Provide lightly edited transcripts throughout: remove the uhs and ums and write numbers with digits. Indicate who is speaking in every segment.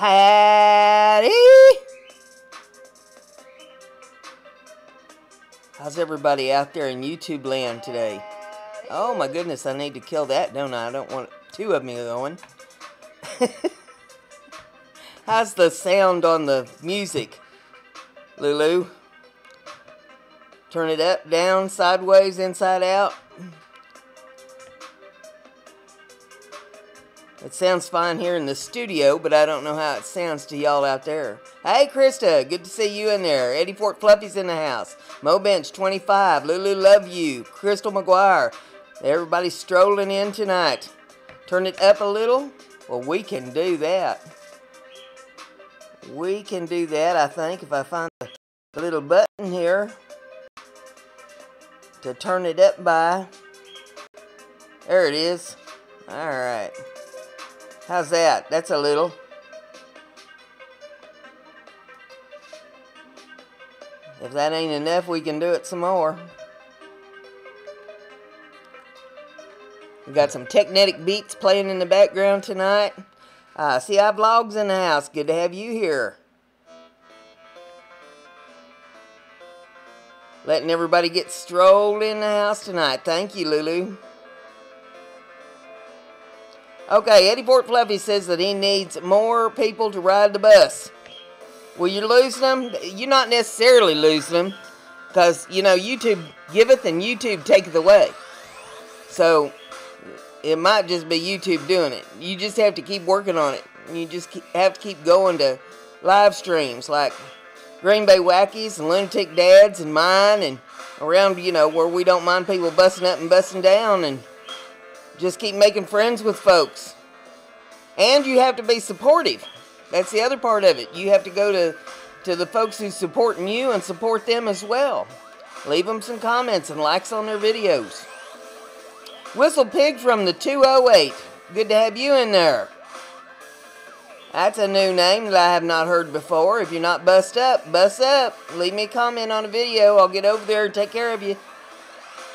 Speaker 1: Howdy! How's everybody out there in YouTube land today? Oh my goodness, I need to kill that, don't I? I don't want two of me going. How's the sound on the music, Lulu? Turn it up, down, sideways, inside out. It sounds fine here in the studio, but I don't know how it sounds to y'all out there. Hey, Krista, good to see you in there. Eddie Fort Fluffy's in the house. Mo Bench, 25. Lulu, love you. Crystal McGuire. Everybody's strolling in tonight. Turn it up a little. Well, we can do that. We can do that, I think, if I find the little button here to turn it up by. There it is. All right. How's that? That's a little. If that ain't enough, we can do it some more. We got some Technetic beats playing in the background tonight. CI Vlogs in the house. Good to have you here. Letting everybody get strolled in the house tonight. Thank you, Lulu. Okay, Eddie Fort Fluffy says that he needs more people to ride the bus. Well, you're losing them. You're not necessarily losing them. Because, you know, YouTube giveth and YouTube taketh away. So, it might just be YouTube doing it. You just have to keep working on it. You just have to keep going to live streams like Green Bay Wackies and Lunatic Dads and mine. And around, you know, where we don't mind people busting up and busting down. And just keep making friends with folks. And you have to be supportive. That's the other part of it. You have to go to the folks who's supporting you and support them as well. Leave them some comments and likes on their videos. Whistle Pig from the 208. Good to have you in there. That's a new name that I have not heard before. If you're not bust up, bust up. Leave me a comment on a video. I'll get over there and take care of you.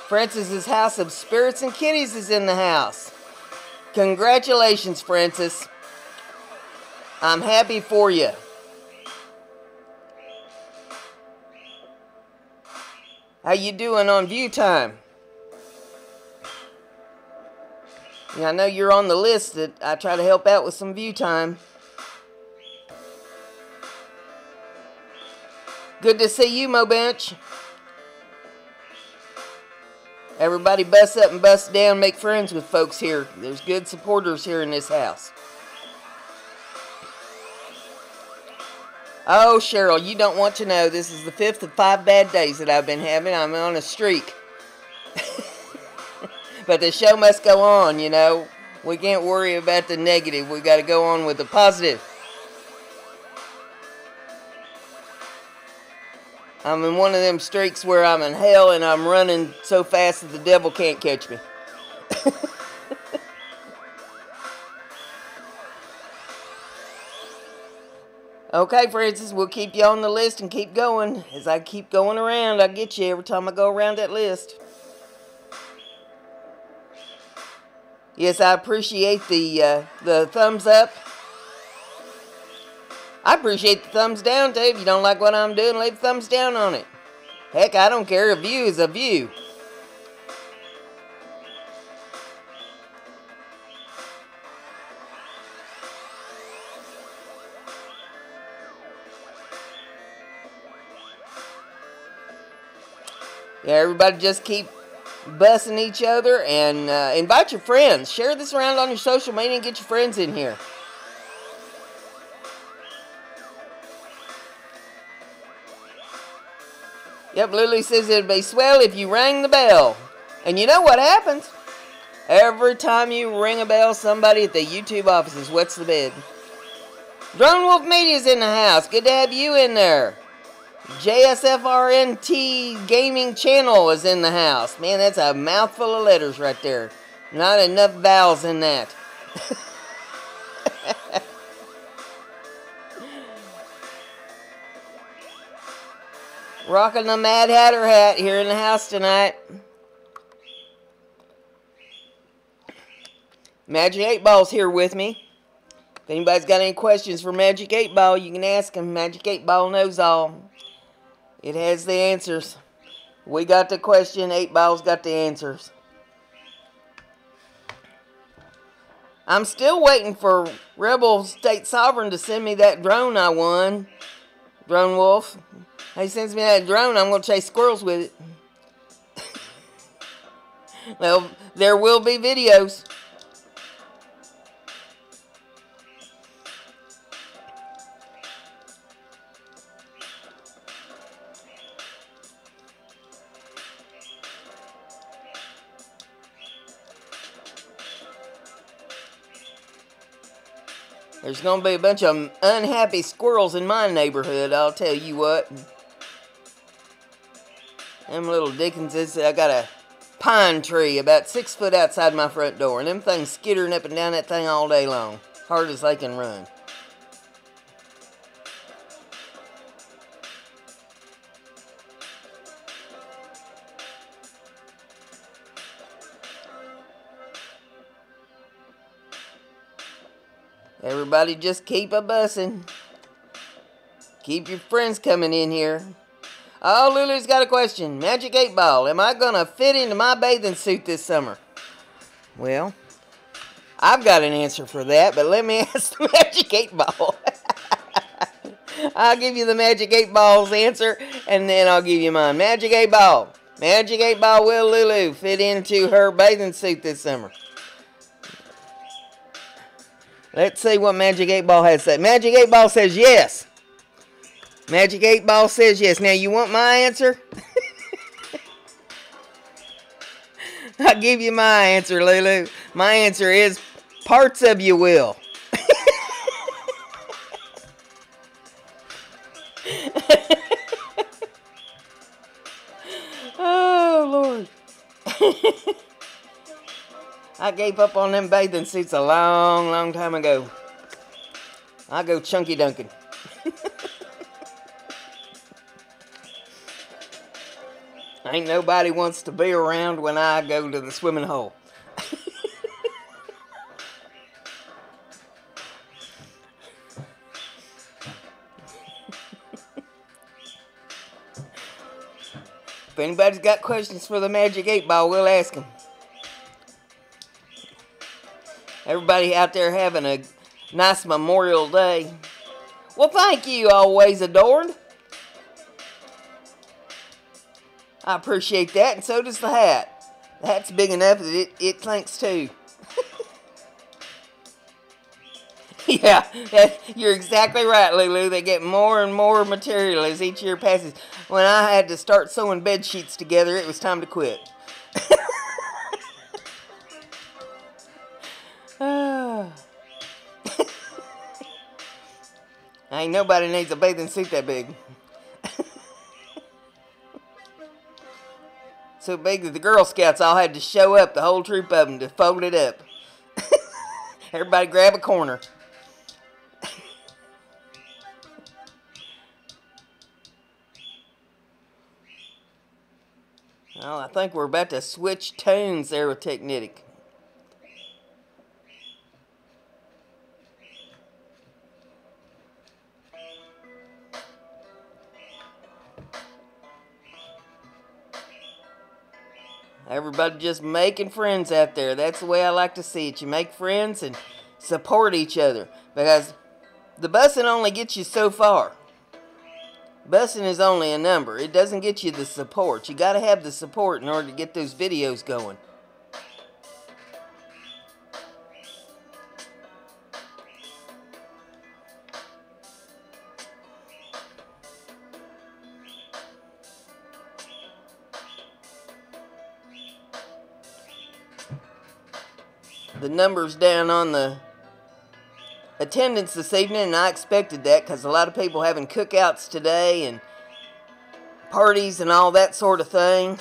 Speaker 1: Francis's House of Spirits and Kitties is in the house. Congratulations, Francis. I'm happy for you. How you doing on view time? Yeah, I know you're on the list that I try to help out with some view time. Good to see you, Mo Bench. Everybody bust up and bust down, make friends with folks here. There's good supporters here in this house. Oh, Cheryl, you don't want to know. This is the 5th of 5 bad days that I've been having. I'm on a streak. But the show must go on, you know. We can't worry about the negative. We got to go on with the positive. I'm in one of them streaks where I'm in hell and I'm running so fast that the devil can't catch me. Okay, Francis, we'll keep you on the list and keep going. As I keep going around, I get you every time I go around that list. Yes, I appreciate the thumbs up. I appreciate the thumbs down, too. If you don't like what I'm doing, leave a thumbs down on it. Heck, I don't care. A view is a view. Yeah, everybody just keep bussing each other and invite your friends. Share this around on your social media and get your friends in here. Yep, Lily says it'd be swell if you rang the bell. And you know what happens? Every time you ring a bell, somebody at the YouTube offices wets the bed. Drone Wolf Media's in the house. Good to have you in there. JSFRNT Gaming Channel is in the house. Man, that's a mouthful of letters right there. Not enough vowels in that. Rocking the Mad Hatter hat here in the house tonight. Magic 8 Ball's here with me. If anybody's got any questions for Magic 8 Ball, you can ask him. Magic 8 Ball knows all. It has the answers. We got the question, 8 Ball's got the answers. I'm still waiting for Rebel State Sovereign to send me that drone I won. Drone Wolf. He sends me that drone, I'm going to chase squirrels with it. Well, there will be videos. There's going to be a bunch of unhappy squirrels in my neighborhood, I'll tell you what. Them little Dickenses, I got a pine tree about 6 foot outside my front door, and them things skittering up and down that thing all day long, hard as they can run. Everybody just keep a bussin'. Keep your friends coming in here. Oh, Lulu's got a question. Magic 8 Ball, am I going to fit into my bathing suit this summer? Well, I've got an answer for that, but let me ask the Magic 8 Ball. I'll give you the Magic 8 Ball's answer, and then I'll give you mine. Magic 8 Ball. Magic 8 Ball, will Lulu fit into her bathing suit this summer? Let's see what Magic 8 Ball has to say. Magic 8 Ball says yes. Magic 8 Ball says yes. Now, you want my answer? I'll give you my answer, Lulu. My answer is parts of you will. Oh, Lord. I gave up on them bathing suits a long, long time ago. I go chunky dunking. Ain't nobody wants to be around when I go to the swimming hole. If anybody's got questions for the Magic 8 Ball, we'll ask them. Everybody out there having a nice Memorial Day. Well, thank you, always adored. I appreciate that, and so does the hat. The hat's big enough that it thanks too. Yeah, you're exactly right, Lulu. They get more and more material as each year passes. When I had to start sewing bed sheets together, it was time to quit. Ain't nobody needs a bathing suit that big. So big that the Girl Scouts all had to show up, the whole troop of them, to fold it up. Everybody grab a corner. Well, I think we're about to switch tunes there with Technitic. Everybody just making friends out there. That's the way I like to see it. You make friends and support each other. Because the busing only gets you so far. Busing is only a number. It doesn't get you the support. You got to have the support in order to get those videos going. The numbers down on the attendance this evening, and I expected that because a lot of people having cookouts today and parties and all that sort of thing.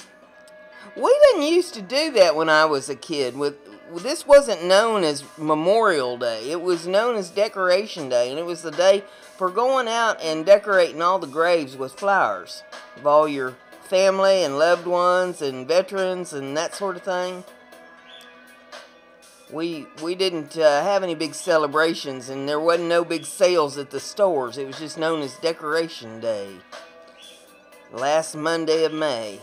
Speaker 1: We didn't used to do that when I was a kid. This wasn't known as Memorial Day. It was known as Decoration Day, and it was the day for going out and decorating all the graves with flowers of all your family and loved ones and veterans and that sort of thing. we didn't have any big celebrations, and there wasn't no big sales at the stores. It was just known as Decoration Day. Last Monday of May.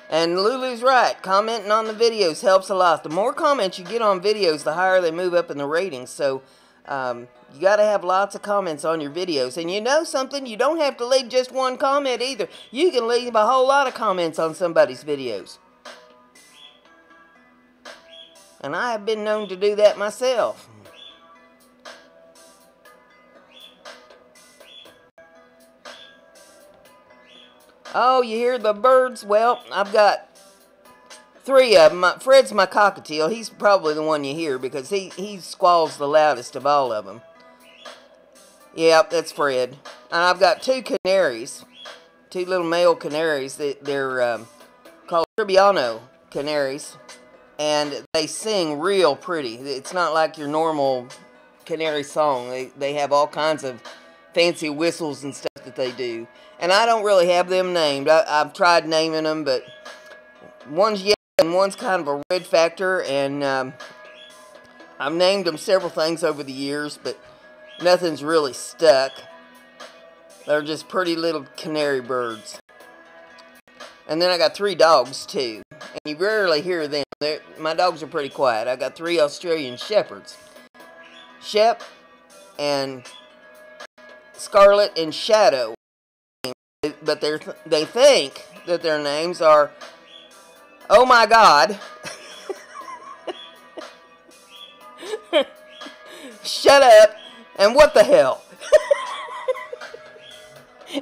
Speaker 1: And Lulu's right. Commenting on the videos helps a lot. The more comments you get on videos, the higher they move up in the ratings. So, you got to have lots of comments on your videos. And you know something? You don't have to leave just one comment either. You can leave a whole lot of comments on somebody's videos. And I have been known to do that myself. Oh, you hear the birds? Well, I've got 3 of them. Fred's my cockatiel. He's probably the one you hear because he squalls the loudest of all of them. Yep, that's Fred. And I've got 2 canaries. 2 little male canaries. They're called Trebbiano canaries. And they sing real pretty. It's not like your normal canary song. They have all kinds of fancy whistles and stuff that they do. And I don't really have them named. I've tried naming them, but one's yellow and one's kind of a red factor. And I've named them several things over the years, but nothing's really stuck. They're just pretty little canary birds. And then I got 3 dogs, too. And you rarely hear them. My dogs are pretty quiet. I got 3 Australian Shepherds. Shep and Scarlet and Shadow. But they think that their names are, oh my God, shut up, and what the hell.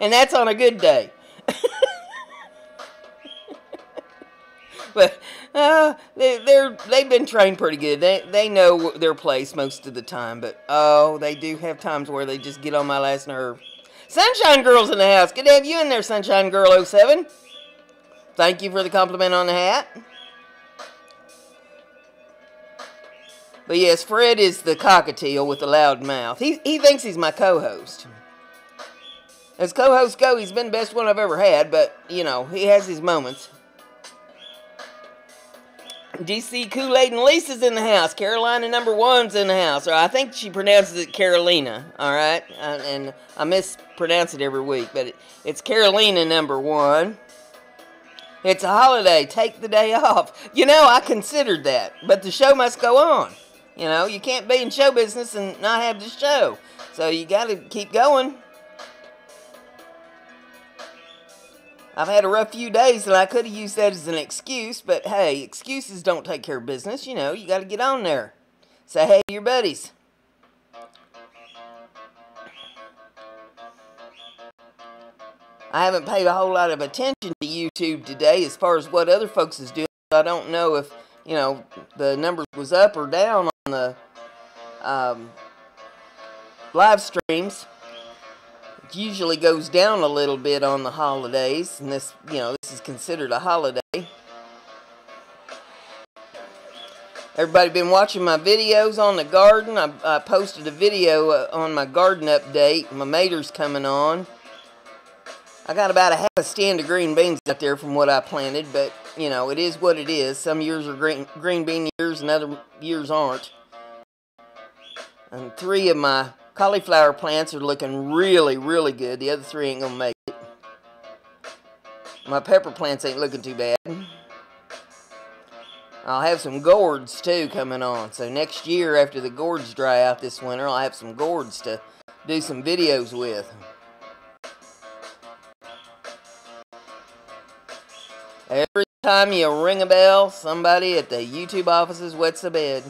Speaker 1: And that's on a good day. But they've been trained pretty good. They know their place most of the time. But oh, they do have times where they just get on my last nerve. Sunshine Girl's in the house. Good to have you in there, Sunshine Girl 07. Thank you for the compliment on the hat. But yes, Fred is the cockatiel with the loud mouth. He thinks he's my co-host. As co-hosts go, he's been the best one I've ever had. But, you know, he has his moments. DC Kool-Aid and Lisa's in the house. Carolina number 1's in the house. Or I think she pronounces it Carolina. Alright? And I mispronounce it every week. But it's Carolina number 1. It's a holiday. Take the day off. You know, I considered that. But the show must go on. You know, you can't be in show business and not have the show. So you got to keep going. I've had a rough few days, and I could have used that as an excuse, but hey, excuses don't take care of business. You know, you got to get on there. Say hey to your buddies. I haven't paid a whole lot of attention to YouTube today as far as what other folks is doing. I don't know if, you know, the numbers was up or down on the live streams. It usually goes down a little bit on the holidays, and this, you know, this is considered a holiday. Everybody been watching my videos on the garden. I posted a video on my garden update. My mater's coming on. I got about a half a stand of green beans out there from what I planted, but, you know, it is what it is. Some years are green bean years and other years aren't. And 3 of my cauliflower plants are looking really, really good. The other 3 ain't gonna make it. My pepper plants ain't looking too bad. I'll have some gourds too coming on. So next year, after the gourds dry out this winter, I'll have some gourds to do some videos with. Every time you ring a bell, somebody at the YouTube offices wets the bed.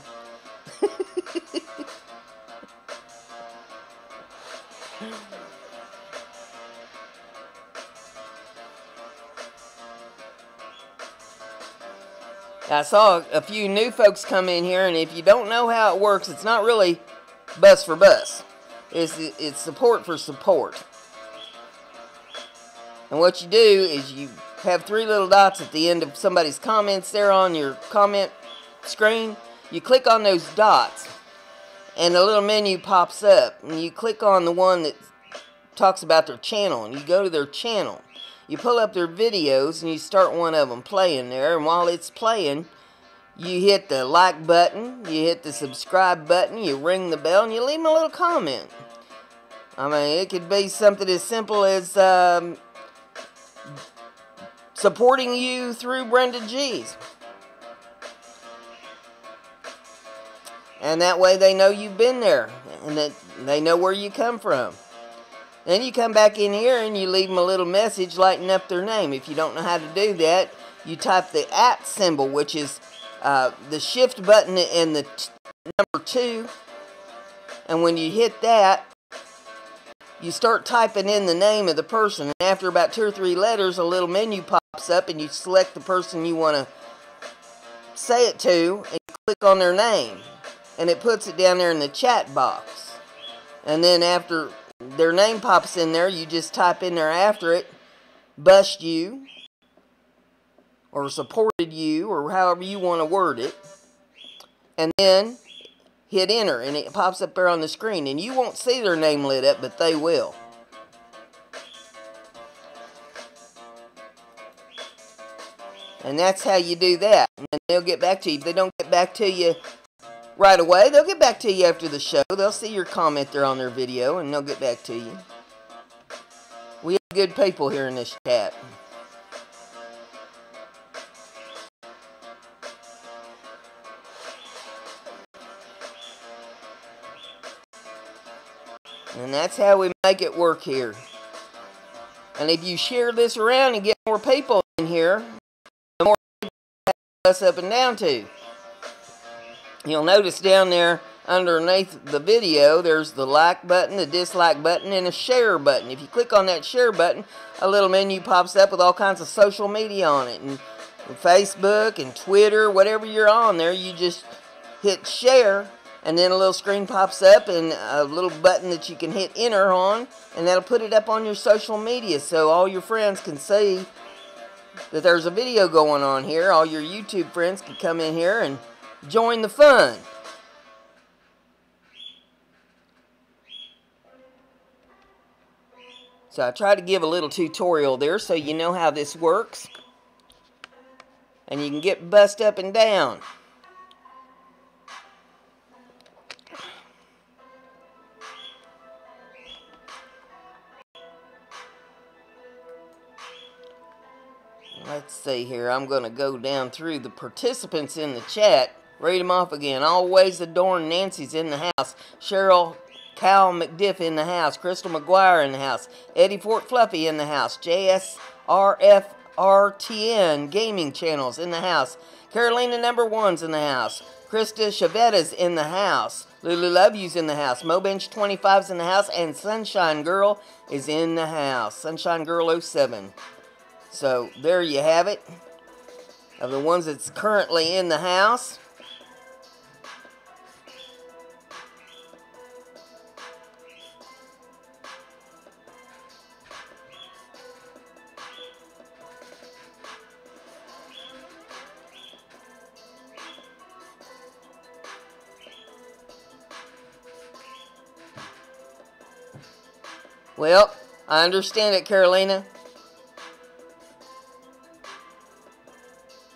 Speaker 1: I saw a few new folks come in here, and if you don't know how it works, it's not really bus for bus. It's support for support. And what you do is you have 3 little dots at the end of somebody's comments there on your comment screen. You click on those dots, and a little menu pops up, and you click on the one that talks about their channel, and you go to their channel. you pull up their videos and you start one of them playing there, and while it's playing, you hit the like button, you hit the subscribe button, you ring the bell, and you leave them a little comment. I mean, it could be something as simple as supporting you through BrendaG's. And that way they know you've been there, and that they know where you come from. Then you come back in here and you leave them a little message lighting up their name. If you don't know how to do that, you type the @ symbol, which is the shift button and the number 2. And when you hit that, you start typing in the name of the person. And after about 2 or 3 letters, a little menu pops up and you select the person you want to say it to and click on their name. And it puts it down there in the chat box. And then after their name pops in there, you just type in there after it, bust you, or supported you, or however you want to word it. And then hit enter, and it pops up there on the screen. And you won't see their name lit up, but they will. And that's how you do that. And then they'll get back to you. If they don't get back to you right away, they'll get back to you after the show. They'll see your comment there on their video, and they'll get back to you. We have good people here in this chat. And that's how we make it work here. And if you share this around and get more people in here, the more people us up and down to. You'll notice down there underneath the video, there's the like button, the dislike button, and a share button. If you click on that share button, a little menu pops up with all kinds of social media on it. And Facebook and Twitter, whatever you're on there, you just hit share, and then a little screen pops up and a little button that you can hit enter on, and that'll put it up on your social media so all your friends can see that there's a video going on here. All your YouTube friends can come in here and join the fun. So I try to give a little tutorial there so you know how this works. And you can get bust up and down. Let's see here. I'm going to go down through the participants in the chat. Read them off again. Always Adorn Nancy's in the house. Cheryl Cal McDiff in the house. Crystal McGuire in the house. Eddie Fort Fluffy in the house. JSRFRTN Gaming Channels in the house. Carolina Number One's in the house. Krista Chavetta's in the house. Lulu Love You's in the house. Mobench 25's in the house. And Sunshine Girl is in the house. Sunshine Girl 07. So there you have it. Of the ones that's currently in the house. Well, I understand it, Carolina.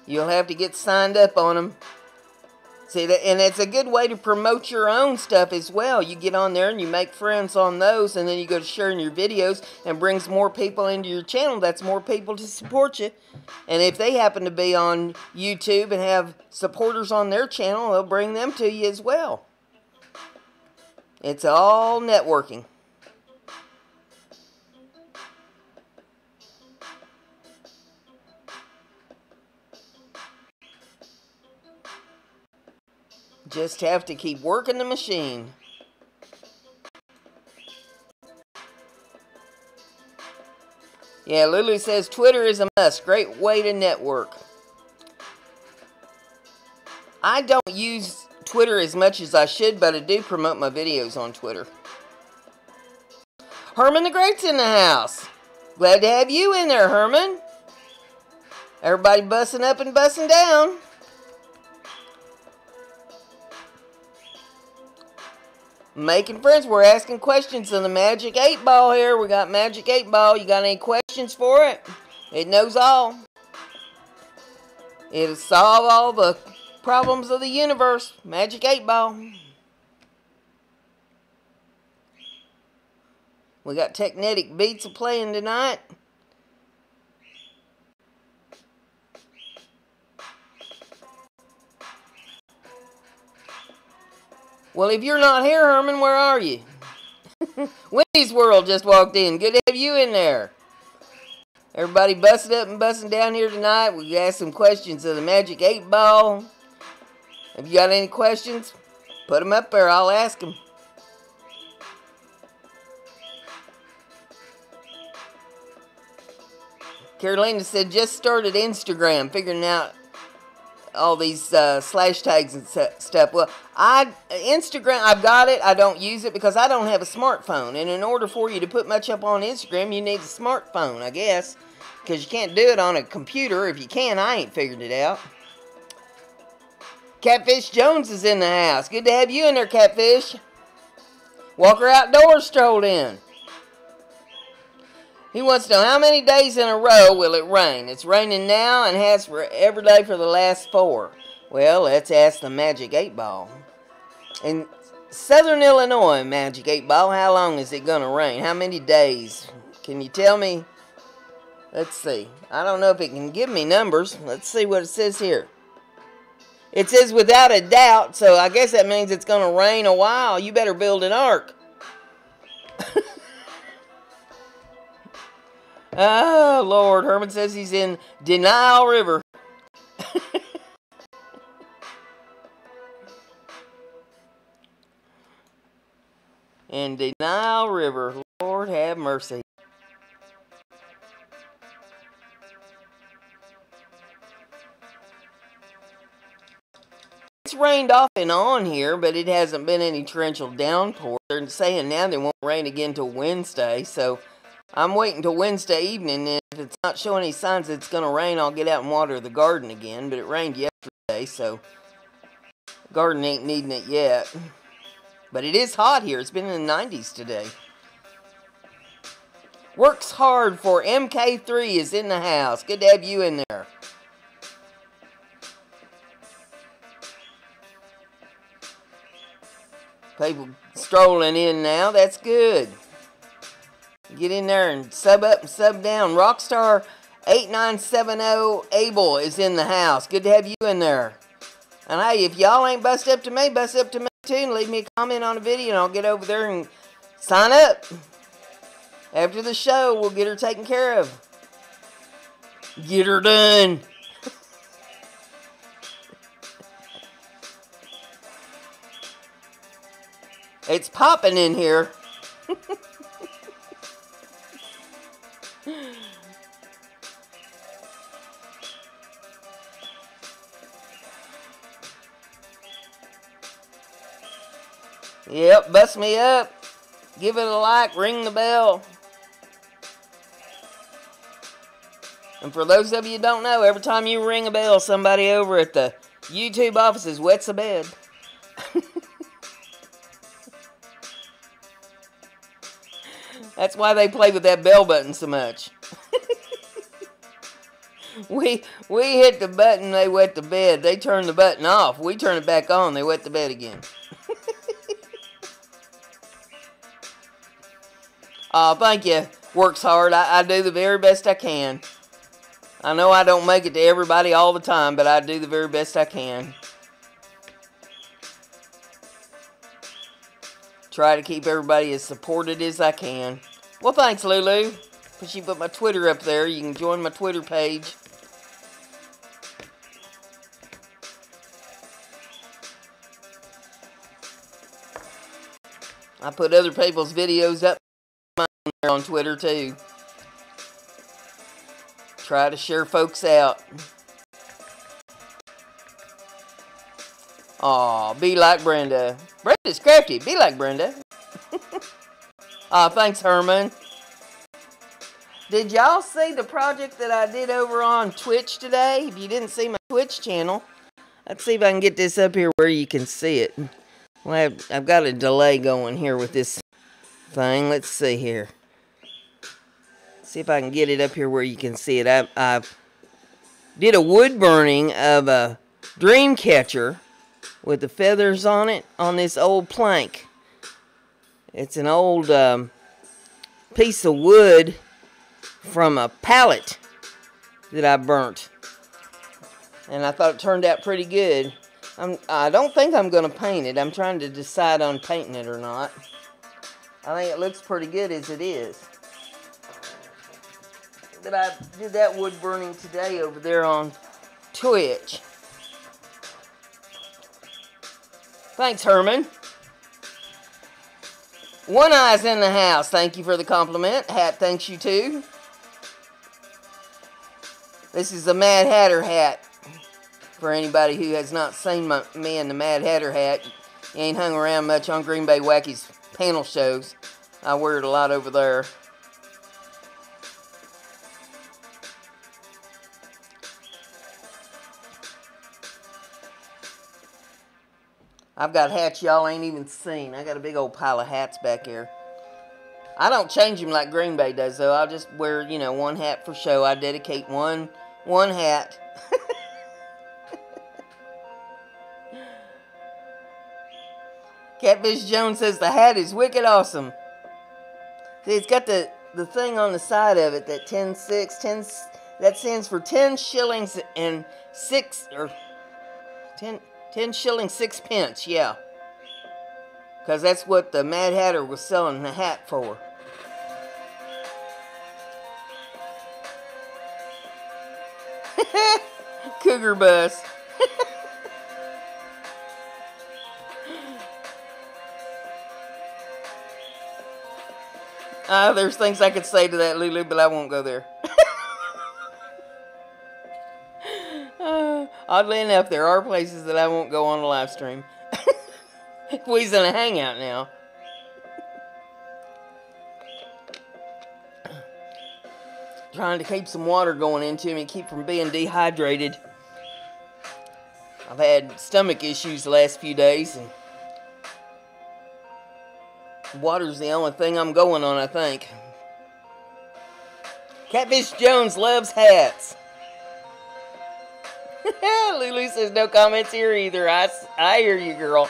Speaker 1: You'll have to get signed up on them. See that, and it's a good way to promote your own stuff as well. You get on there and you make friends on those, and then you go to sharing your videos and brings more people into your channel. That's more people to support you. And if they happen to be on YouTube and have supporters on their channel, they'll bring them to you as well. It's all networking. Just have to keep working the machine. Yeah, Lulu says Twitter is a must. Great way to network. I don't use Twitter as much as I should, but I do promote my videos on Twitter. Herman the Great's in the house. Glad to have you in there, Herman. Everybody busting up and busting down. Making friends. We're asking questions on the Magic 8 Ball here. We got Magic 8 Ball. You got any questions? questions for it. It knows all. It'll solve all the problems of the universe. Magic 8 Ball. We got Technetic Beats playing tonight. Well, if you're not here, Herman, where are you? Wendy's World just walked in. Good to have you in there. Everybody busted up and busting down here tonight. We asked some questions of the Magic 8 Ball. If you got any questions, put them up there. I'll ask them. Carolina said, just started Instagram, figuring out all these slash tags and stuff. Well, Instagram, I've got it. I don't use it because I don't have a smartphone. And in order for you to put much up on Instagram, you need a smartphone, I guess. Because you can't do it on a computer. If you can, I ain't figured it out. Catfish Jones is in the house. Good to have you in there, Catfish. Walker Outdoors strolled in. He wants to know how many days in a row will it rain. It's raining now and has for every day for the last 4. Well, let's ask the Magic 8 Ball. In Southern Illinois, Magic 8 Ball, how long is it going to rain? How many days? Can you tell me? Let's see. I don't know if it can give me numbers. Let's see what it says here. It says without a doubt, so I guess that means it's going to rain a while. You better build an ark. Oh, Lord. Herman says he's in Denial River. In Denial River. Lord have mercy. It's rained off and on here, but it hasn't been any torrential downpour. They're saying now they won't rain again till Wednesday, so I'm waiting till Wednesday evening, and if it's not showing any signs that it's going to rain, I'll get out and water the garden again. But it rained yesterday, so the garden ain't needing it yet. But it is hot here. It's been in the 90s today. Works hard for MK3 is in the house. Good to have you in there. People strolling in now. That's good. Get in there and sub up and sub down. Rockstar 8970 Abel is in the house. Good to have you in there. And hey, if y'all ain't bust up to me too, and leave me a comment on the video, and I'll get over there and sign up. After the show, we'll get her taken care of. Get her done. It's popping in here. Yep, bust me up. Give it a like, ring the bell. And for those of you who don't know, every time you ring a bell, somebody over at the YouTube offices wets the bed. That's why they play with that bell button so much. We hit the button, they wet the bed. They turn the button off. We turn it back on, they wet the bed again. Thank you. Works hard. I do the very best I can. I know I don't make it to everybody all the time, but I do the very best I can. Try to keep everybody as supported as I can. Well, thanks, Lulu. She put my Twitter up there. You can join my Twitter page. I put other people's videos up on Twitter too. Try to share folks out. Aw, be like Brenda. Brenda's crafty. Be like Brenda. Thanks, Herman. Did y'all see the project that I did over on Twitch today? If you didn't see my Twitch channel, let's see if I can get this up here where you can see it. Well, I've got a delay going here with this thing. Let's see here. See if I can get it up here where you can see it. I did a wood burning of a dream catcher with the feathers on it on this old plank. It's an old piece of wood from a pallet that I burnt. And I thought it turned out pretty good. I don't think I'm going to paint it. I'm trying to decide on painting it or not. I think it looks pretty good as it is. But I did that wood burning today over there on Twitch. Thanks, Herman. One Eye's in the house. Thank you for the compliment. Hat thanks you too. This is the Mad Hatter hat. For anybody who has not seen me in the Mad Hatter hat, you ain't hung around much on Green Bay Wacky's panel shows. I wear it a lot over there. I've got hats y'all ain't even seen. I got a big old pile of hats back here. I don't change them like Green Bay does, though. I'll just wear, you know, one hat for show. I dedicate one hat. Catfish Jones says the hat is wicked awesome. See, it's got the thing on the side of it that 10 that stands for 10 shillings and 10 shillings 6 pence, yeah. Because that's what the Mad Hatter was selling the hat for. Cougar bus. There's things I could say to that, Lulu, but I won't go there. Oddly enough, there are places that I won't go on a live stream. We's in a hangout now. Trying to keep some water going into me, keep from being dehydrated. I've had stomach issues the last few days, and water's the only thing I'm going on, I think. Catfish Jones loves hats. Lulu says no comments here either. I hear you, girl.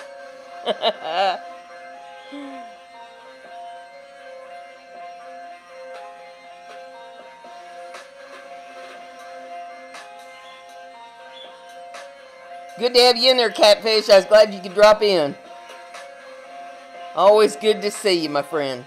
Speaker 1: Good to have you in there, Catfish. I was glad you could drop in. Always good to see you, my friend.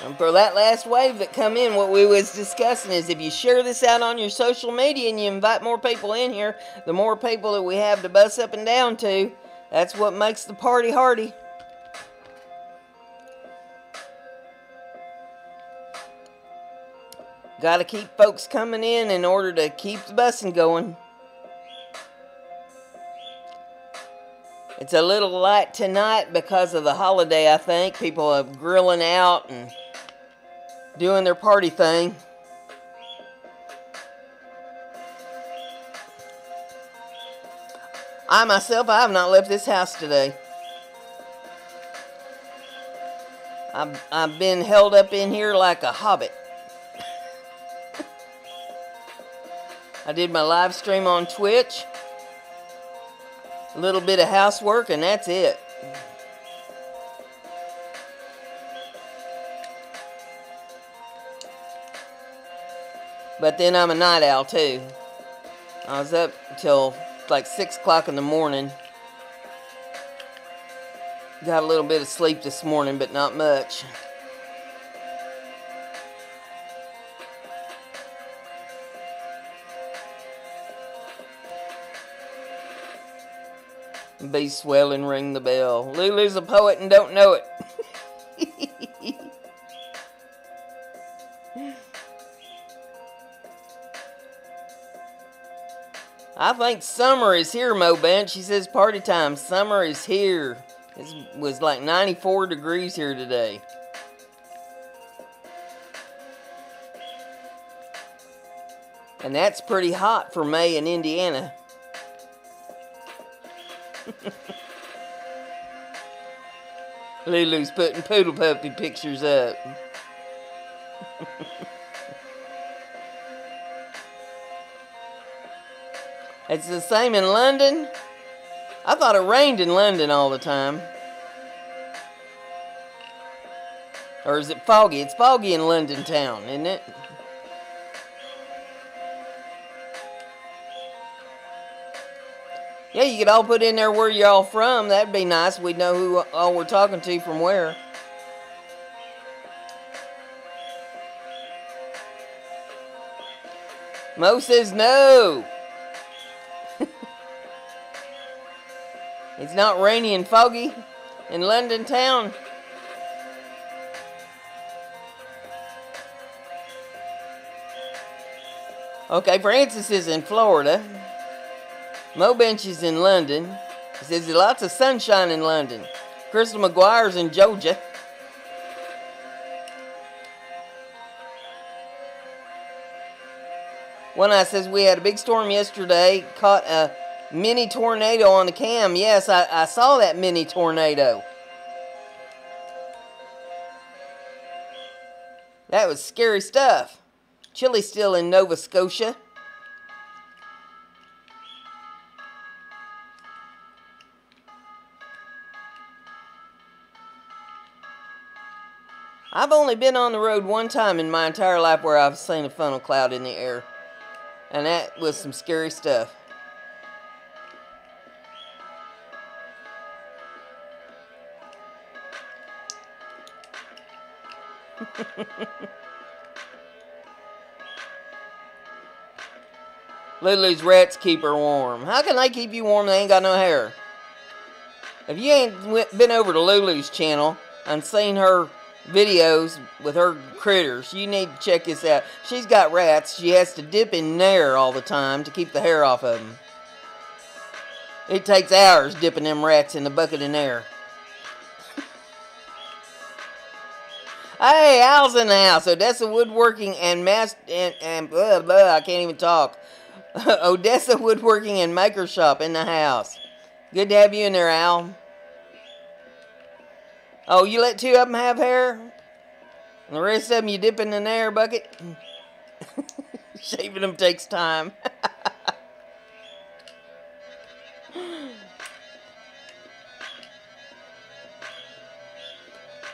Speaker 1: And for that last wave that come in, what we was discussing is if you share this out on your social media and you invite more people in here, the more people that we have to bus up and down to, that's what makes the party hardy. Got to keep folks coming in order to keep the busing going. It's a little light tonight because of the holiday, I think. People are grilling out and doing their party thing. I myself, I have not left this house today. I've been held up in here like a hobbit. I did my live stream on Twitch. A little bit of housework and that's it. But then I'm a night owl too. I was up till like 6 o'clock in the morning. Got a little bit of sleep this morning, but not much. Be swell and ring the bell. Lulu's a poet and don't know it. I think summer is here, Mo Bench. She says party time. Summer is here. It was like 94 degrees here today. And that's pretty hot for May in Indiana. Lulu's putting poodle puppy pictures up. It's the same in London. I thought it rained in London all the time. Or is it foggy? It's foggy in London town, isn't it? Yeah, you could all put in there where you're all from. That'd be nice. We'd know who all we're talking to from where. Mo says no. It's not rainy and foggy in London town. Okay, Francis is in Florida. Mo Bench is in London. He says there's lots of sunshine in London. Crystal McGuire's in Georgia. One Eye says we had a big storm yesterday. Caught a mini tornado on the cam. Yes, I saw that mini tornado. That was scary stuff. Chili's still in Nova Scotia. I've only been on the road one time in my entire life where I've seen a funnel cloud in the air. And that was some scary stuff. Lulu's rats keep her warm. How can they keep you warm? They ain't got no hair. If you ain't been over to Lulu's channel and seen her videos with her critters, you need to check this out. She's got rats. She has to dip in Nair all the time to keep the hair off of them. It takes hours dipping them rats in the bucket of Nair. Hey, Al's in the house. Odessa Woodworking and I can't even talk. Odessa Woodworking and Maker Shop in the house. Good to have you in there, Al. Oh, you let two of them have hair? And the rest of them you dip in the Nair bucket? Shaving them takes time.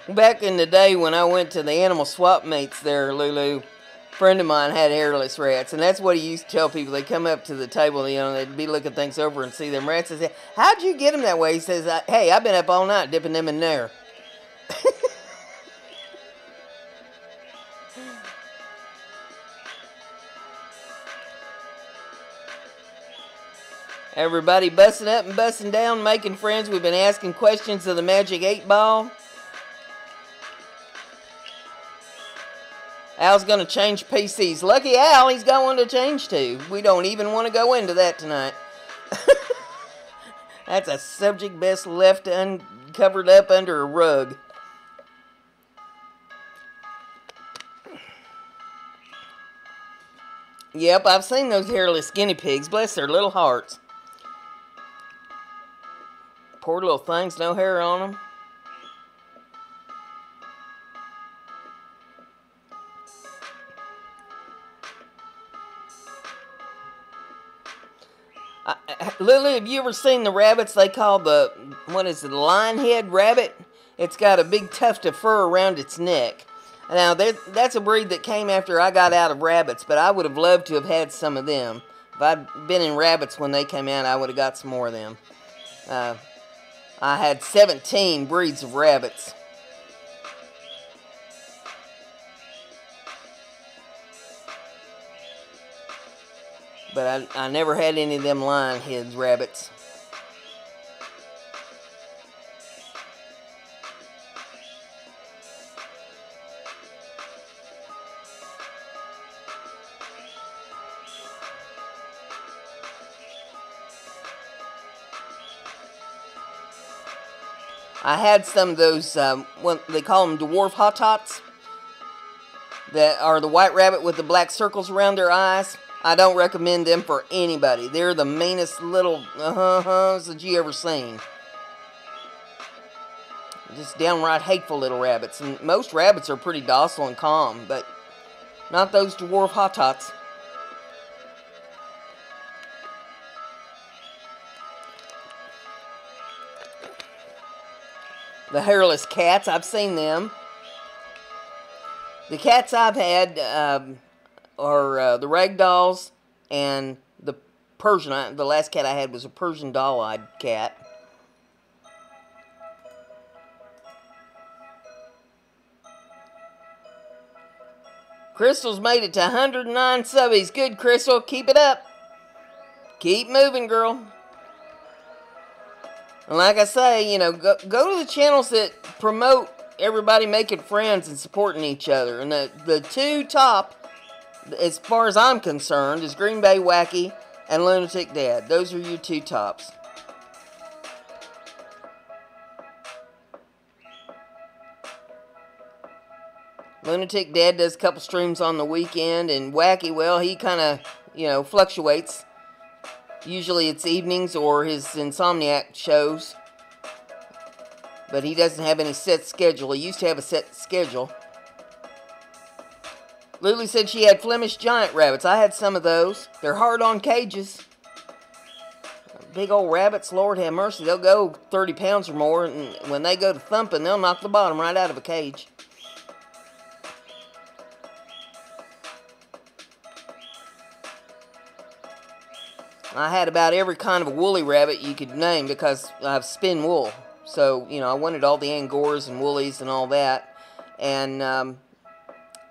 Speaker 1: Back in the day when I went to the animal swap meets there, Lulu, a friend of mine had hairless rats, and that's what he used to tell people. They come up to the table, you know, they'd be looking things over and see them rats and say, "How'd you get them that way?" He says, "Hey, I've been up all night dipping them in there." Everybody busting up and busting down, making friends. We've been asking questions of the Magic 8 Ball. Al's going to change PCs. Lucky Al, he's got one to change to. We don't even want to go into that tonight. That's a subject best left uncovered up under a rug. Yep, I've seen those hairless guinea pigs. Bless their little hearts. Poor little things, no hair on them. Lily, have you ever seen the rabbits they call the, what is it, the lion-head rabbit? It's got a big tuft of fur around its neck. Now, that's a breed that came after I got out of rabbits, but I would have loved to have had some of them. If I'd been in rabbits when they came out, I would have got some more of them. I had 17 breeds of rabbits. But I never had any of them lion heads rabbits. I had some of those, what they call them, dwarf hot tots, that are the white rabbit with the black circles around their eyes. I don't recommend them for anybody. They're the meanest little that you ever seen. Just downright hateful little rabbits. And most rabbits are pretty docile and calm, but not those dwarf hottots. The hairless cats, I've seen them. The cats I've had are the ragdolls and the Persian. The last cat I had was a Persian doll-eyed cat. Crystal's made it to 109 subbies. Good, Crystal. Keep it up. Keep moving, girl. And like I say, you know, go to the channels that promote everybody making friends and supporting each other. And the two top, as far as I'm concerned, is Green Bay Wacky and Lunatic Dad. Those are your two tops. Lunatic Dad does a couple streams on the weekend, and Wacky, well, he kind of, you know, fluctuates. Usually it's evenings or his Insomniac shows. But he doesn't have any set schedule. He used to have a set schedule. Lulu said she had Flemish giant rabbits. I had some of those. They're hard on cages. Big old rabbits, Lord have mercy. They'll go 30 pounds or more, and when they go to thumping, they'll knock the bottom right out of a cage. I had about every kind of a woolly rabbit you could name because I have spin wool. So, you know, I wanted all the Angoras and woolies and all that. And I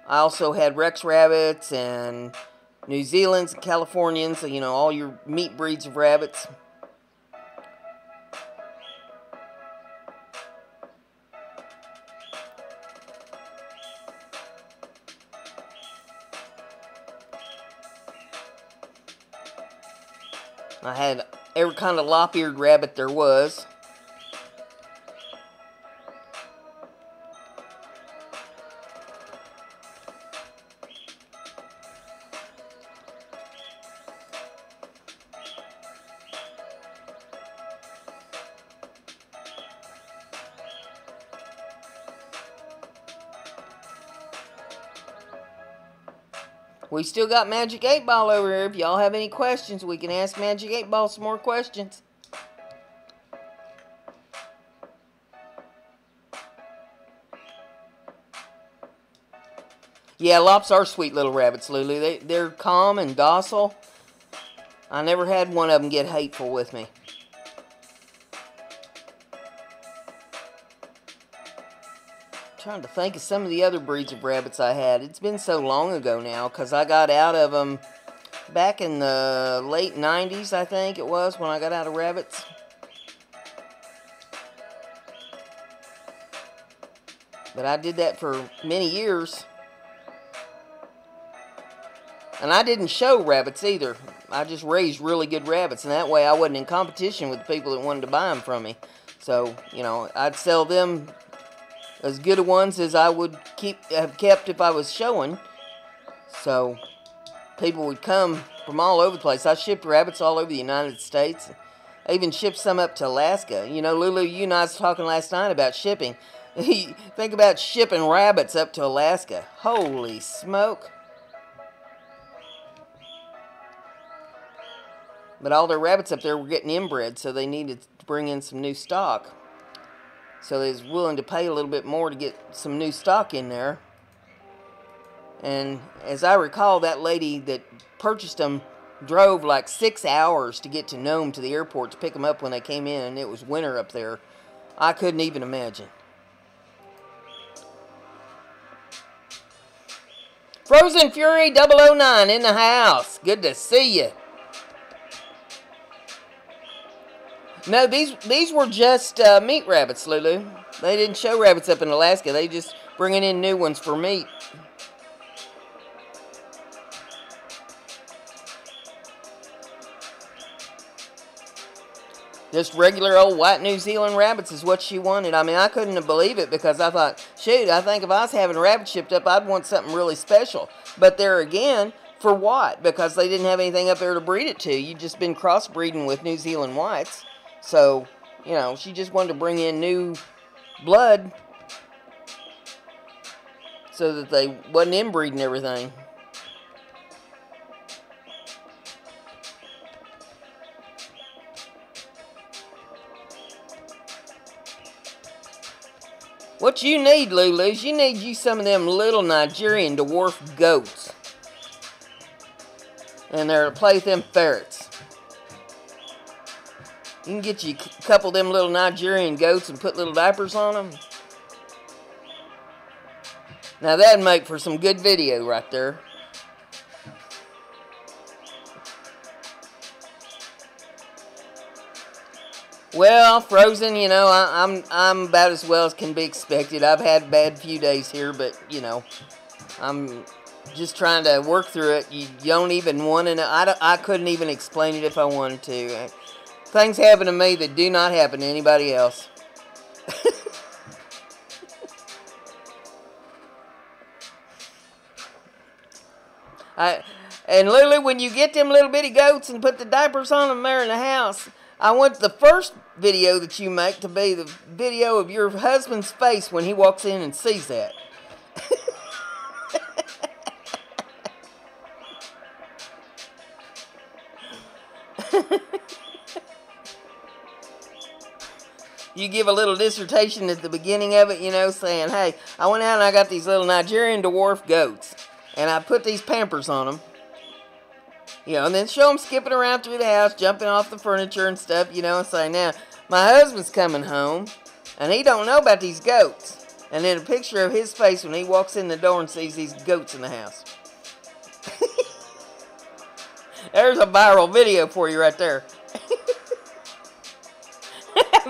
Speaker 1: also had Rex rabbits and New Zealand's and Californians, you know, all your meat breeds of rabbits. I had every kind of lop-eared rabbit there was. We still got Magic 8 Ball over here. If y'all have any questions, we can ask Magic 8 Ball some more questions. Yeah, lops are sweet little rabbits, Lulu. They're calm and docile. I never had one of them get hateful with me. Trying to think of some of the other breeds of rabbits I had. It's been so long ago now because I got out of them back in the late 90s, I think it was, when I got out of rabbits. But I did that for many years. And I didn't show rabbits either. I just raised really good rabbits, and that way I wasn't in competition with the people that wanted to buy them from me. So, you know, I'd sell them as good a ones as I would have kept if I was showing. So people would come from all over the place. I shipped rabbits all over the United States. I even shipped some up to Alaska. You know, Lulu, you and I was talking last night about shipping. Think about shipping rabbits up to Alaska. Holy smoke. But all their rabbits up there were getting inbred, so they needed to bring in some new stock. So they was willing to pay a little bit more to get some new stock in there. And as I recall, that lady that purchased them drove like 6 hours to get to Nome to the airport to pick them up when they came in. And it was winter up there. I couldn't even imagine. Frozen Fury 009 in the house. Good to see you. No, these were just meat rabbits, Lulu. They didn't show rabbits up in Alaska. They just bringing in new ones for meat. Just regular old white New Zealand rabbits is what she wanted. I mean, I couldn't believe it because I thought, shoot, I think if I was having rabbits shipped up, I'd want something really special. But there again, For what? Because they didn't have anything up there to breed it to. You've just been crossbreeding with New Zealand whites. So, you know, she just wanted to bring in new blood so that they wasn't inbreeding everything. What you need, Lulus, you need you some of them little Nigerian dwarf goats. And they're to play with them ferrets. You can get you a couple of them little Nigerian goats and put little diapers on them. Now that'd make for some good video right there. Well, Frozen, you know, I'm about as well as can be expected. I've had a bad few days here, but, you know, I'm just trying to work through it. You don't even want to know. I couldn't even explain it if I wanted to. Things happen to me that do not happen to anybody else. And Lulu, when you get them little bitty goats and put the diapers on them there in the house, I want the first video that you make to be the video of your husband's face when he walks in and sees that. You give a little dissertation at the beginning of it, you know, saying, hey, I went out and I got these little Nigerian dwarf goats, and I put these pampers on them. You know, and then show them skipping around through the house, jumping off the furniture and stuff, you know, and say, now, my husband's coming home, and he don't know about these goats. And then a picture of his face when he walks in the door and sees these goats in the house. There's a viral video for you right there.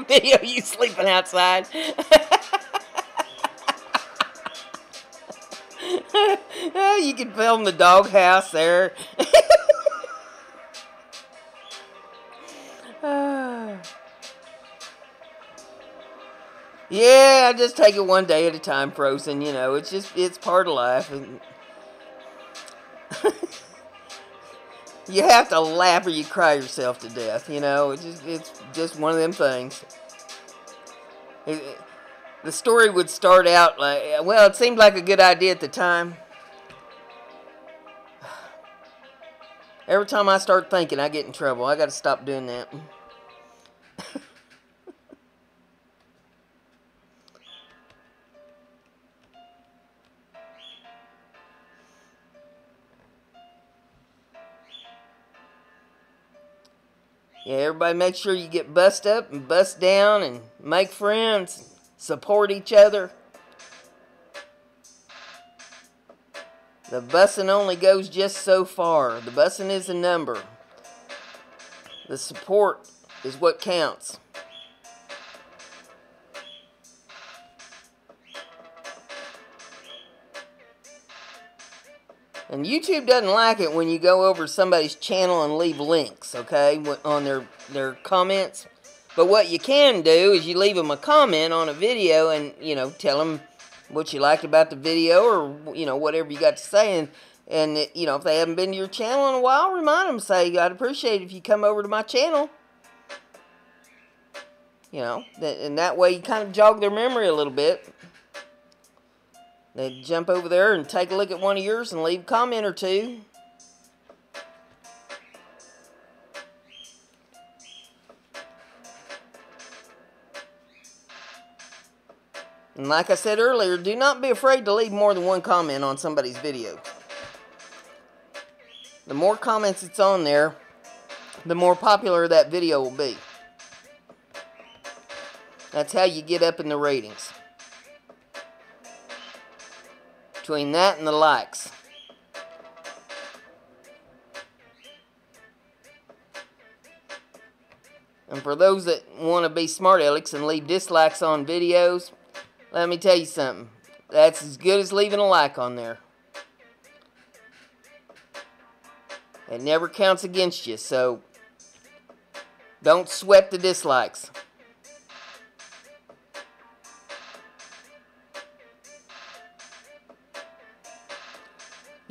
Speaker 1: Video you sleeping outside. You can film the doghouse there. Yeah, I just take it one day at a time, Frozen. You know, it's part of life. And you have to laugh or you cry yourself to death. You know, it's just one of them things. The story would start out like, well, it seemed like a good idea at the time. Every time I start thinking, I get in trouble. I got to stop doing that. Yeah, everybody make sure you get bussed up and bust down and make friends, support each other. The bussing only goes just so far. The bussing is a number. The support is what counts. And YouTube doesn't like it when you go over somebody's channel and leave links, okay, on their comments. But what you can do is you leave them a comment on a video and, you know, tell them what you liked about the video or, you know, whatever you got to say. And you know, if they haven't been to your channel in a while, remind them, say, I'd appreciate it if you come over to my channel. You know, and that way you kind of jog their memory a little bit. They jump over there and take a look at one of yours and leave a comment or two. And like I said earlier, do not be afraid to leave more than one comment on somebody's video. The more comments that's on there, the more popular that video will be. That's how you get up in the ratings. Between that and the likes. And for those that want to be smart alecks and leave dislikes on videos, let me tell you something. That's as good as leaving a like on there. It never counts against you, so don't sweat the dislikes.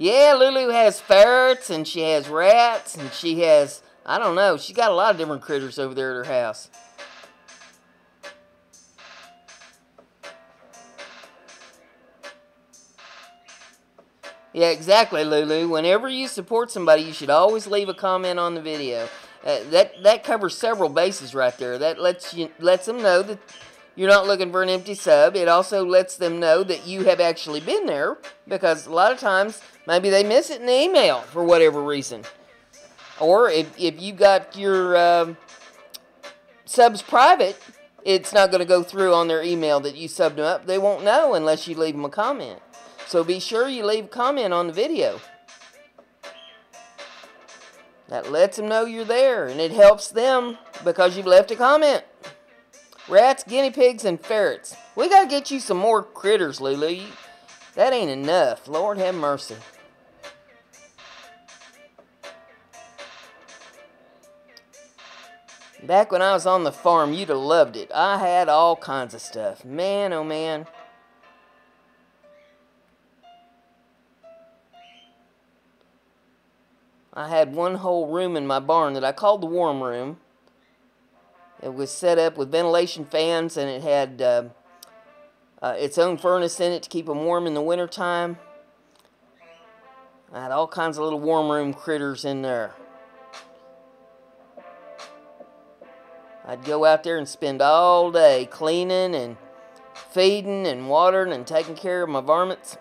Speaker 1: Yeah, Lulu has ferrets, and she has rats, and she has, I don't know, she's got a lot of different critters over there at her house. Yeah, exactly, Lulu. Whenever you support somebody, you should always leave a comment on the video. That covers several bases right there. That lets them know that you're not looking for an empty sub. It also lets them know that you have actually been there, because a lot of times maybe they miss it in the email for whatever reason. Or if you got your subs private, it's not going to go through on their email that you subbed them up. They won't know unless you leave them a comment. So be sure you leave a comment on the video. That lets them know you're there, and it helps them because you've left a comment. Rats, guinea pigs, and ferrets. We got to get you some more critters, Lulu. That ain't enough. Lord have mercy. Back when I was on the farm, you'd have loved it. I had all kinds of stuff. Man, oh man. I had one whole room in my barn that I called the warm room. It was set up with ventilation fans, and it had its own furnace in it to keep them warm in the wintertime. I had all kinds of little warm room critters in there. I'd go out there and spend all day cleaning and feeding and watering and taking care of my varmints.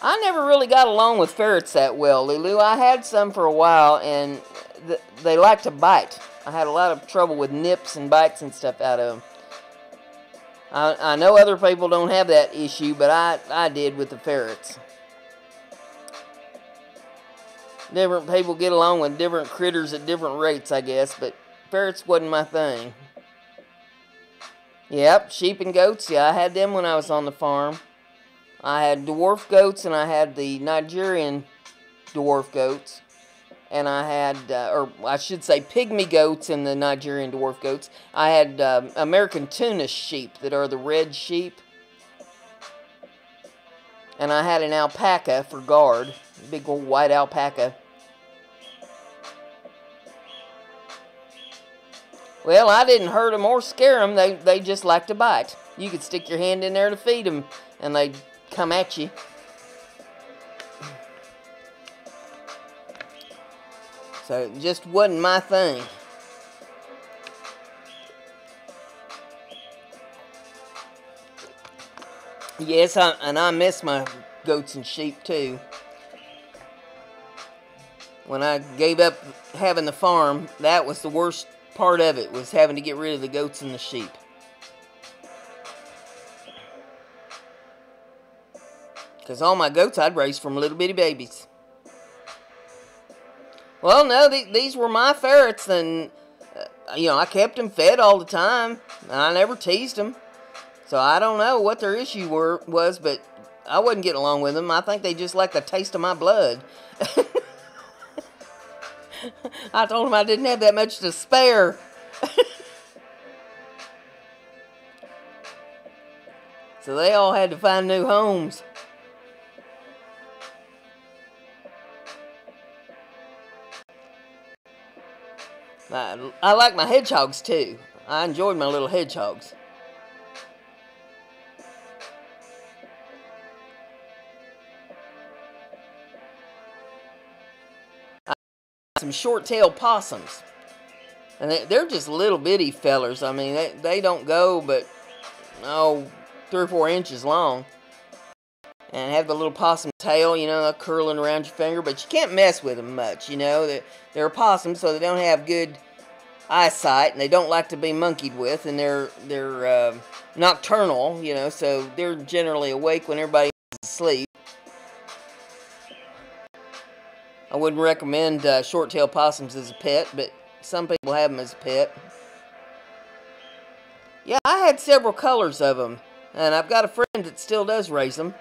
Speaker 1: I never really got along with ferrets that well, Lulu. I had some for a while, and they like to bite. I had a lot of trouble with nips and bites and stuff out of them. I know other people don't have that issue, but I did with the ferrets. Different people get along with different critters at different rates, I guess, but ferrets wasn't my thing. Yep, sheep and goats, yeah, I had them when I was on the farm. I had dwarf goats, and I had the Nigerian dwarf goats. And I had, or I should say pygmy goats and the Nigerian dwarf goats. I had American Tunis sheep that are the red sheep. And I had an alpaca for guard, a big old white alpaca. Well, I didn't hurt them or scare them. They just like to bite. You could stick your hand in there to feed them, and they'd come at you. So it just wasn't my thing. Yes, and I miss my goats and sheep too. When I gave up having the farm, that was the worst part of it, was having to get rid of the goats and the sheep. Because all my goats I'd raised from little bitty babies. Well, no, these were my ferrets, and, you know, I kept them fed all the time. I never teased them. So I don't know what their issue was, but I wasn't getting along with them. I think they just liked the taste of my blood. I told them I didn't have that much to spare. So they all had to find new homes. I like my hedgehogs too. I enjoyed my little hedgehogs. I got some short-tailed possums. And they're just little bitty fellers. I mean, they don't go but, 3 or 4 inches long. And have the little possum tail, you know, curling around your finger. But you can't mess with them much, you know. They're possums, so they don't have good eyesight, and they don't like to be monkeyed with, and they're nocturnal, you know, so they're generally awake when everybody is asleep. I wouldn't recommend short-tailed possums as a pet, but some people have them as a pet. Yeah, I had several colors of them. And I've got a friend that still does raise them.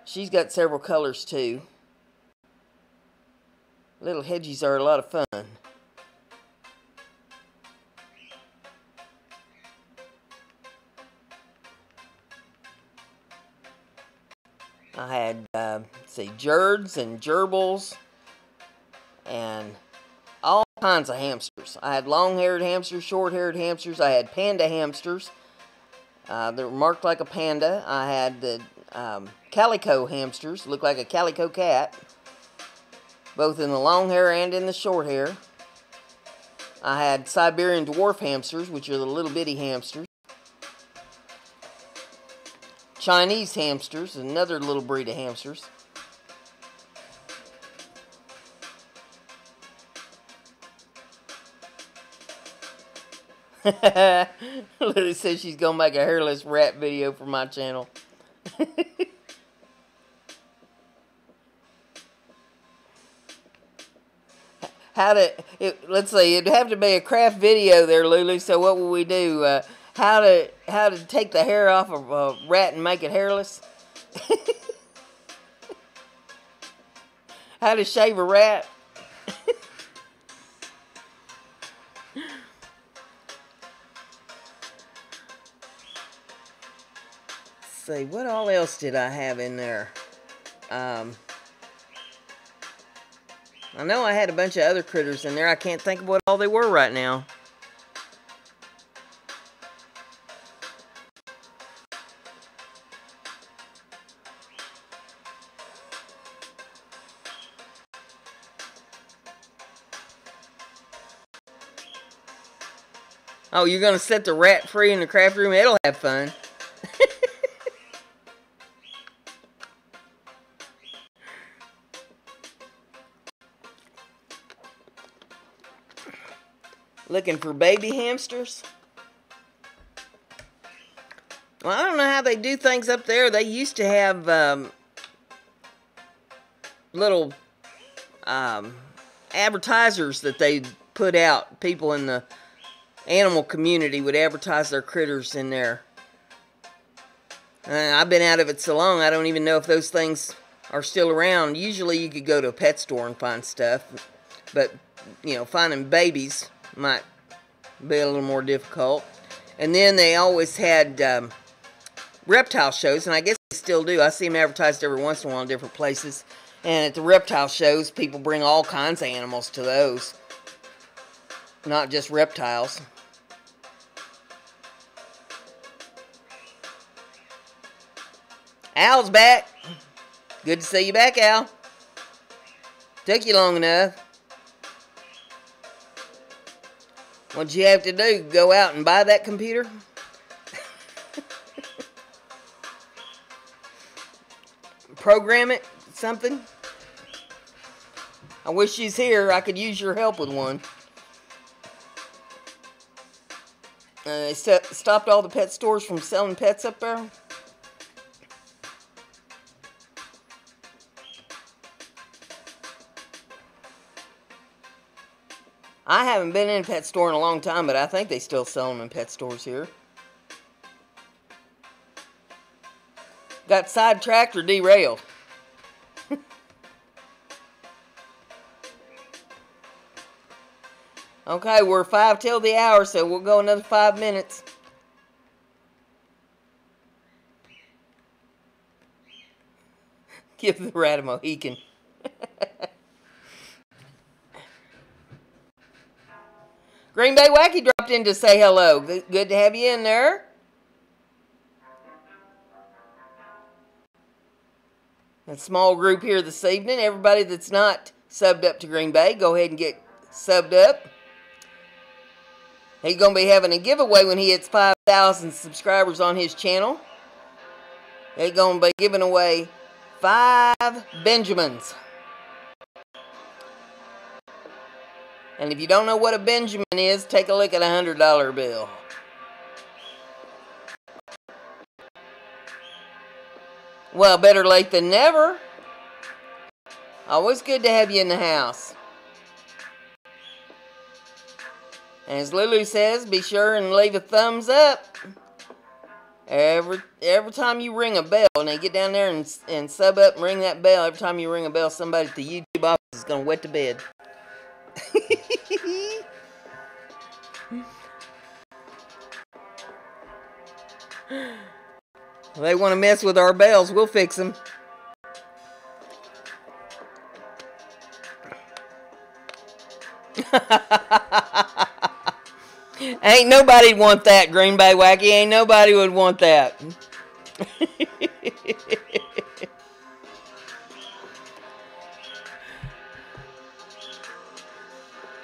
Speaker 1: She's got several colors too. Little hedgies are a lot of fun. I had, let's see, Jerds and Gerbils and all kinds of hamsters. I had long-haired hamsters, short-haired hamsters. I had panda hamsters. They were marked like a panda. I had the calico hamsters, looked like a calico cat, both in the long hair and in the short hair. I had Siberian dwarf hamsters, which are the little bitty hamsters. Chinese hamsters, another little breed of hamsters. Lily says she's gonna make a hairless rat video for my channel. Let's see, it'd have to be a craft video there, Lulu. So what will we do? How to take the hair off of a rat and make it hairless? How to shave a rat? See, what all else did I have in there? I know I had a bunch of other critters in there. I can't think of what all they were right now. Oh, you're going to set the rat free in the craft room? It'll have fun. Looking for baby hamsters? Well, I don't know how they do things up there. They used to have little advertisers that they put out. People in the animal community would advertise their critters in there. I've been out of it so long, I don't even know if those things are still around. Usually you could go to a pet store and find stuff, but, you know, finding babies might be a little more difficult. And then they always had reptile shows, and I guess they still do. I see them advertised every once in a while in different places. And at the reptile shows, people bring all kinds of animals to those, not just reptiles. Al's back. Good to see you back, Al. Took you long enough. What'd you have to do? Go out and buy that computer? Program it? Something? I wish she's here. I could use your help with one. They stopped all the pet stores from selling pets up there. I haven't been in a pet store in a long time, but I think they still sell them in pet stores here. Got sidetracked or derailed? Okay, we're 5 till the hour, so we'll go another 5 minutes. Give the rat a Mohican. Green Bay Wacky dropped in to say hello. Good to have you in there. A small group here this evening. Everybody that's not subbed up to Green Bay, go ahead and get subbed up. He's going to be having a giveaway when he hits 5,000 subscribers on his channel. He's going to be giving away 5 Benjamins. And if you don't know what a Benjamin is, take a look at a $100 bill. Well, better late than never. Always good to have you in the house. And as Lulu says, be sure and leave a thumbs up every time you ring a bell. And they get down there and sub up and ring that bell. Every time you ring a bell, somebody at the YouTube office is going to wet the bed. If they want to mess with our bells, we'll fix them. Ain't nobody want that, Green Bay Wacky. Ain't nobody would want that.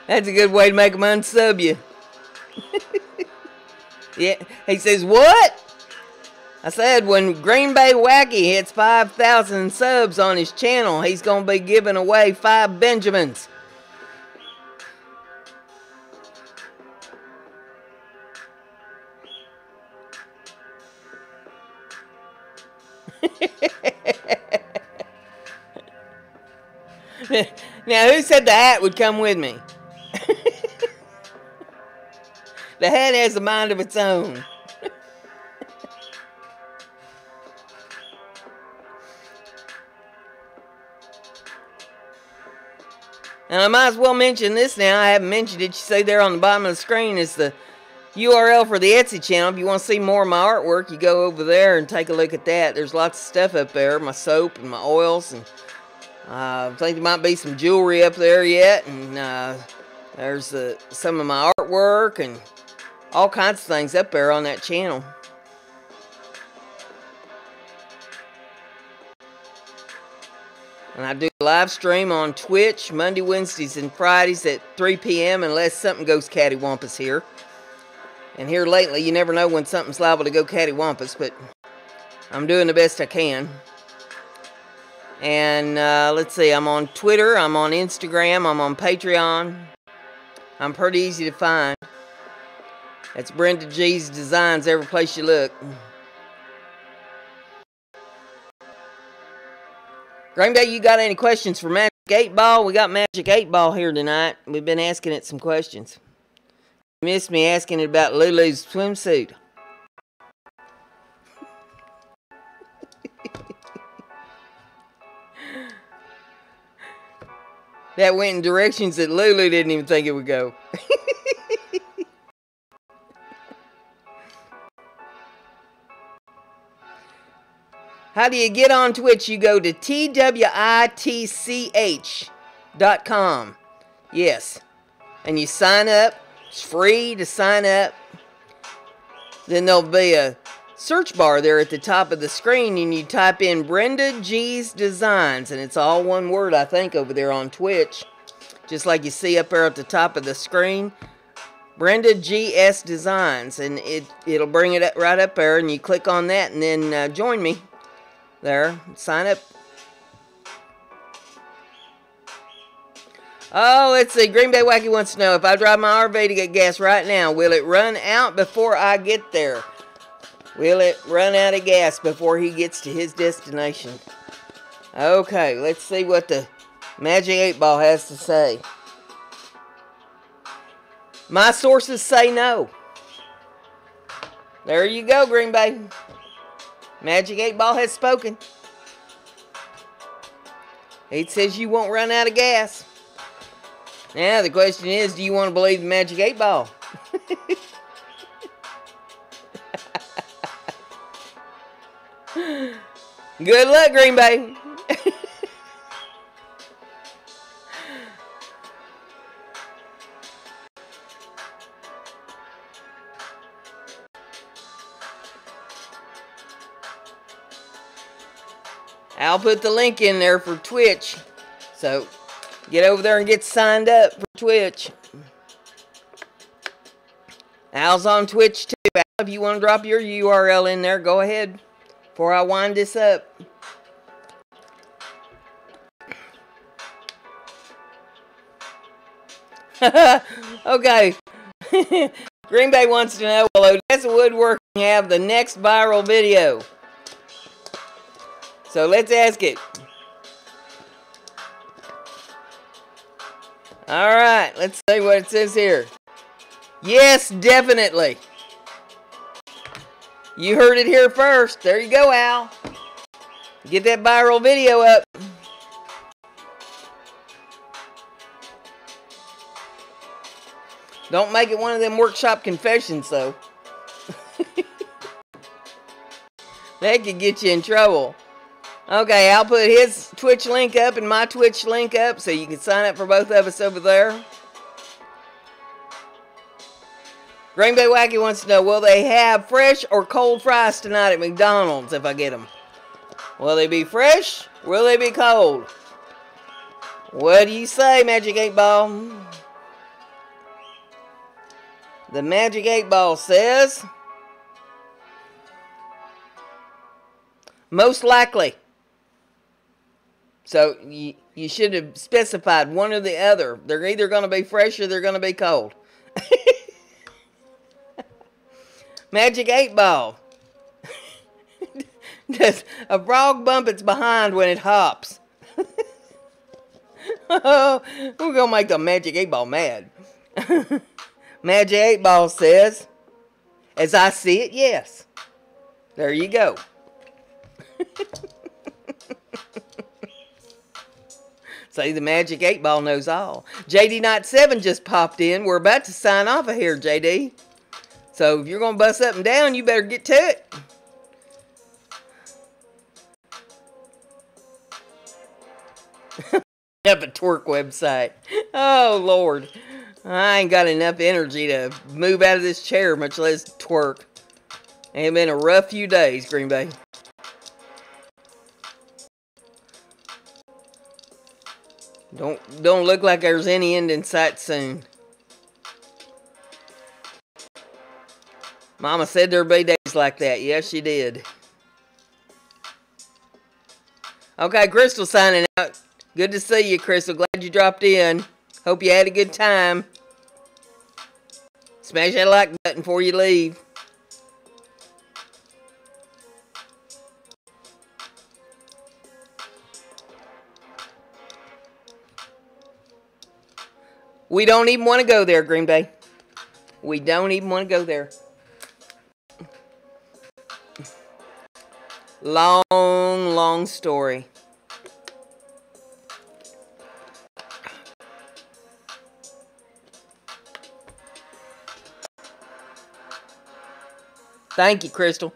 Speaker 1: That's a good way to make them unsub you. Yeah, he says, what? I said when Green Bay Wacky hits 5,000 subs on his channel, he's going to be giving away 5 Benjamins. Now, who said the hat would come with me? The hat has a mind of its own. And I might as well mention this now. I haven't mentioned it. You see there on the bottom of the screen is the URL for the Etsy channel. If you want to see more of my artwork, you go over there and take a look at that. There's lots of stuff up there. My soap and my oils. And I think there might be some jewelry up there yet. And there's some of my artwork and all kinds of things up there on that channel. And I do a live stream on Twitch Monday, Wednesdays, and Fridays at 3 p.m. unless something goes cattywampus here. And here lately, you never know when something's liable to go cattywampus, but I'm doing the best I can. And let's see, I'm on Twitter, I'm on Instagram, I'm on Patreon. I'm pretty easy to find. That's BrendaG's Designs every place you look. Green Bay, you got any questions for Magic 8 Ball? We got Magic 8 Ball here tonight. We've been asking it some questions. You missed me asking it about Lulu's swimsuit. That went in directions that Lulu didn't even think it would go. How do you get on Twitch? You go to twitch.com. Yes. And you sign up. It's free to sign up. Then there'll be a search bar there at the top of the screen, and you type in BrendaG's Designs, and it's all one word, I think, over there on Twitch. Just like you see up there at the top of the screen. BrendaG's Designs, and it'll bring it up right up there, and you click on that, and then join me. There, sign up. Oh, let's see. Green Bay Wacky wants to know, if I drive my RV to get gas right now, will it run out before I get there? Will it run out of gas before he gets to his destination? Okay, let's see what the Magic 8 Ball has to say. My sources say no. There you go, Green Bay. Magic 8 Ball has spoken. It says you won't run out of gas. Now the question is, do you want to believe the Magic 8 Ball? Good luck, Green Bay. I'll put the link in there for Twitch. So, get over there and get signed up for Twitch. Al's on Twitch too. Al, if you want to drop your URL in there, go ahead before I wind this up. Okay. Green Bay wants to know, will Odessa Woodworking have the next viral video? So let's ask it. Alright, let's see what it says here. Yes, definitely. You heard it here first. There you go, Al. Get that viral video up. Don't make it one of them workshop confessions, though. That could get you in trouble. Okay, I'll put his Twitch link up and my Twitch link up so you can sign up for both of us over there. Green Bay Wacky wants to know, will they have fresh or cold fries tonight at McDonald's if I get them? Will they be fresh? Will they be cold? What do you say, Magic 8 Ball? The Magic 8 Ball says, most likely. So you should have specified one or the other. They're either going to be fresh or they're going to be cold. Magic 8 Ball. Does a frog bump its behind when it hops? We're going to make the Magic 8 Ball mad. Magic 8 Ball says, as I see it, yes. There you go. See, the Magic 8 Ball knows all. JD Knight 7 just popped in. We're about to sign off of here, JD. So if you're going to bust up and down, you better get to it. Up a twerk website. Oh, Lord. I ain't got enough energy to move out of this chair, much less twerk. It's been a rough few days, Green Bay. Don't look like there's any end in sight soon. Mama said there'd be days like that. Yes, she did. Okay, Crystal signing out. Good to see you, Crystal. Glad you dropped in. Hope you had a good time. Smash that like button before you leave. We don't even want to go there, Green Bay. We don't even want to go there. Long, long story. Thank you, Crystal.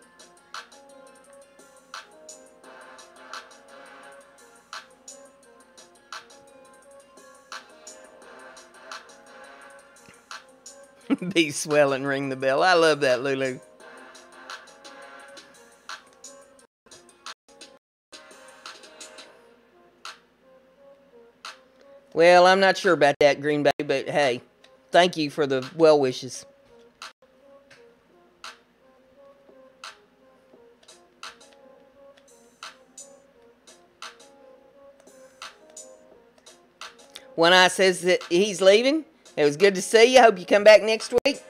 Speaker 1: Be swell and ring the bell. I love that, Lulu. Well, I'm not sure about that, Green Bay, but hey, thank you for the well wishes. One Eye says that he's leaving. It was good to see you. Hope you come back next week.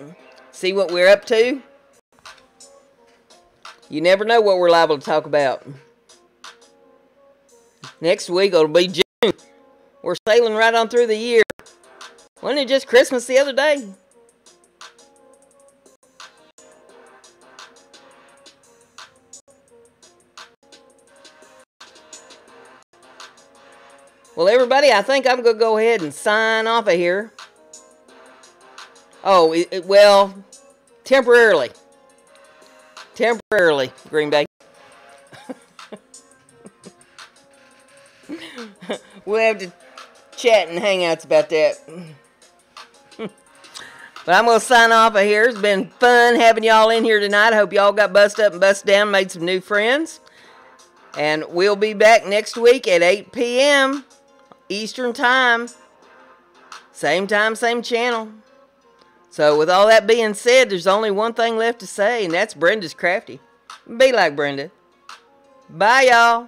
Speaker 1: See what we're up to. You never know what we're liable to talk about. Next week it'll be June. We're sailing right on through the year. Wasn't it just Christmas the other day? Well, everybody, I think I'm going to go ahead and sign off of here. Oh, well, temporarily. Temporarily, Green Bay. We'll have to chat and hangouts about that. But I'm going to sign off of here. It's been fun having y'all in here tonight. I hope y'all got bust up and bust down, made some new friends. And we'll be back next week at 8 p.m. Eastern Time. Same time, same channel. So with all that being said, there's only one thing left to say, and that's Brenda's Crafty. Be like Brenda. Bye, y'all.